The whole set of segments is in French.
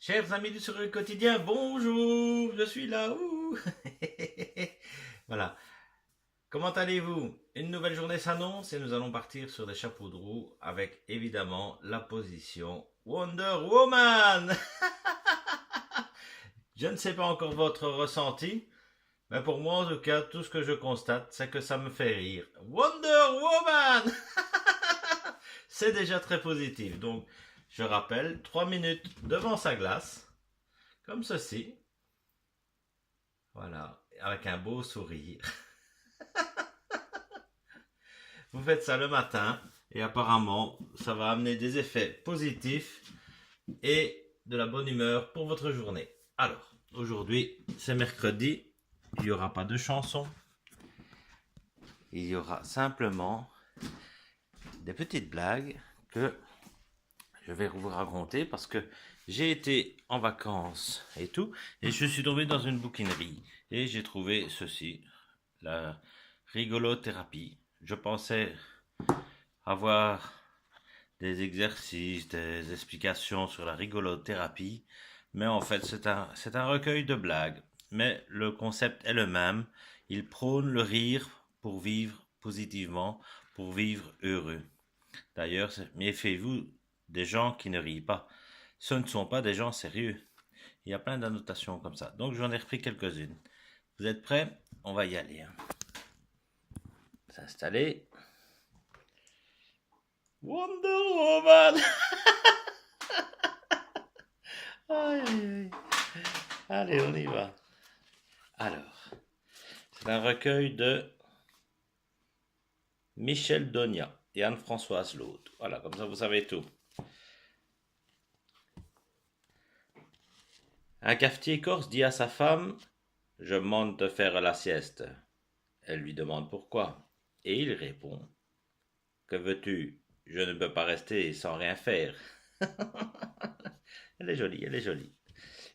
Chers amis du Sourire Quotidien, bonjour, je suis là. Ouh. Voilà. Comment allez-vous? Une nouvelle journée s'annonce et nous allons partir sur des chapeaux de roue avec évidemment la position Wonder Woman. Je ne sais pas encore votre ressenti, mais pour moi en tout cas, tout ce que je constate, c'est que ça me fait rire. Wonder Woman. C'est déjà très positif. Donc, je rappelle, 3 minutes devant sa glace, comme ceci. Voilà, avec un beau sourire. Vous faites ça le matin et apparemment, ça va amener des effets positifs et de la bonne humeur pour votre journée. Alors, aujourd'hui, c'est mercredi. Il n'y aura pas de chanson. Il y aura simplement des petites blagues que je vais vous raconter parce que j'ai été en vacances et tout, et je suis tombé dans une bouquinerie et j'ai trouvé ceci, la rigolothérapie. Je pensais avoir des exercices, des explications sur la rigolothérapie, mais en fait c'est un recueil de blagues. Mais le concept est le même, il prône le rire pour vivre positivement, pour vivre heureux. D'ailleurs, méfiez-vous des gens qui ne rient pas. Ce ne sont pas des gens sérieux. Il y a plein d'annotations comme ça. Donc j'en ai repris quelques-unes. Vous êtes prêts? On va y aller. S'installer. Wonder Woman. Aïe, aïe, aïe. Allez, on y va. Alors, c'est un recueil de Michel Donia et Anne-Françoise Laude. Voilà, comme ça vous savez tout. Un cafetier corse dit à sa femme: je monte de faire la sieste. Elle lui demande pourquoi. Et il répond: que veux-tu? Je ne peux pas rester sans rien faire. Elle est jolie, elle est jolie.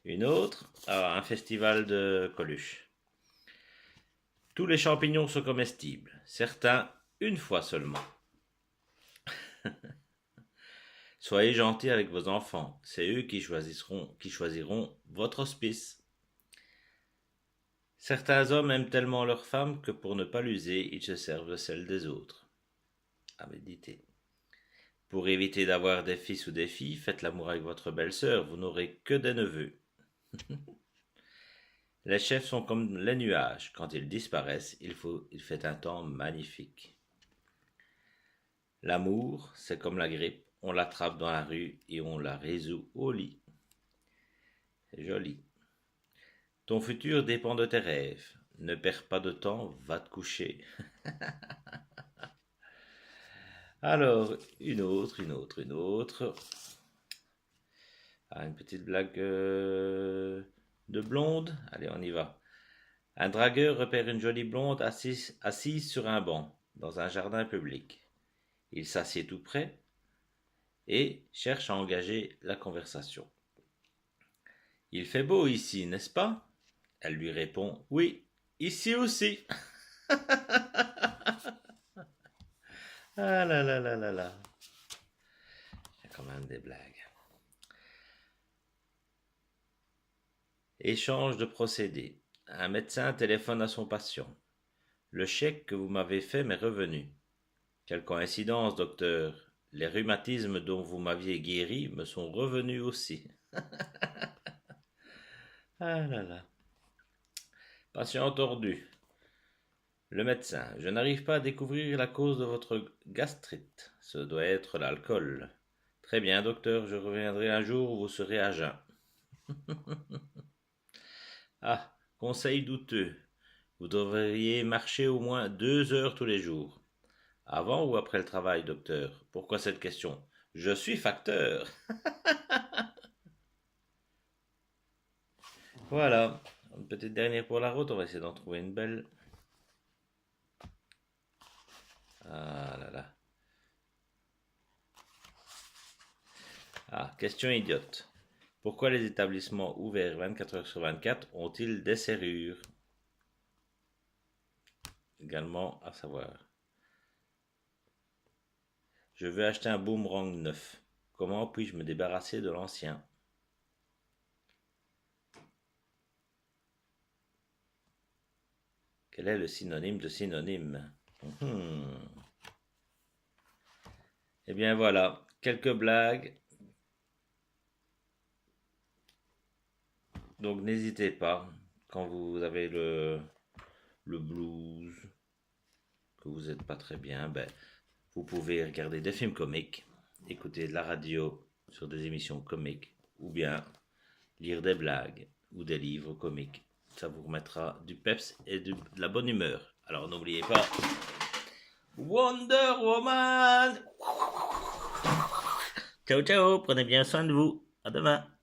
Une autre, un festival de Coluche. Tous les champignons sont comestibles, certains une fois seulement. Soyez gentils avec vos enfants, c'est eux qui choisiront votre hospice. Certains hommes aiment tellement leur femme que pour ne pas l'user, ils se servent de celle des autres. À méditer. Pour éviter d'avoir des fils ou des filles, faites l'amour avec votre belle-sœur, vous n'aurez que des neveux. Les chefs sont comme les nuages, quand ils disparaissent, il fait un temps magnifique. L'amour, c'est comme la grippe, on l'attrape dans la rue et on la résout au lit. C'est joli. Ton futur dépend de tes rêves. Ne perds pas de temps, va te coucher. Alors, une autre. Ah, une petite blague de blonde. Allez, on y va. Un dragueur repère une jolie blonde assise sur un banc dans un jardin public. Il s'assied tout près et cherche à engager la conversation. Il fait beau ici, n'est-ce pas? Elle lui répond: oui, ici aussi. Ah là là là là là. Il y a quand même des blagues. Échange de procédés. Un médecin téléphone à son patient. Le chèque que vous m'avez fait m'est revenu. Quelle coïncidence, docteur. Les rhumatismes dont vous m'aviez guéri me sont revenus aussi. Ah là là. Patient tordu. Le médecin: je n'arrive pas à découvrir la cause de votre gastrite. Ce doit être l'alcool. Très bien, docteur, je reviendrai un jour où vous serez à jeun. Ah, conseil douteux. Vous devriez marcher au moins 2 heures tous les jours. Avant ou après le travail, docteur? Pourquoi cette question? Je suis facteur. Voilà, une petite dernière pour la route, on va essayer d'en trouver une belle. Ah là là. Ah, question idiote. Pourquoi les établissements ouverts 24 heures sur 24 ont-ils des serrures? Également à savoir. Je veux acheter un boomerang neuf. Comment puis-je me débarrasser de l'ancien? Quel est le synonyme de synonyme? Eh bien voilà, quelques blagues. Donc n'hésitez pas, quand vous avez le blues, que vous n'êtes pas très bien, ben, vous pouvez regarder des films comiques, écouter de la radio sur des émissions comiques, ou bien lire des blagues ou des livres comiques. Ça vous remettra du peps et de la bonne humeur. Alors n'oubliez pas, Wonder Woman! Ciao ciao, prenez bien soin de vous. À demain.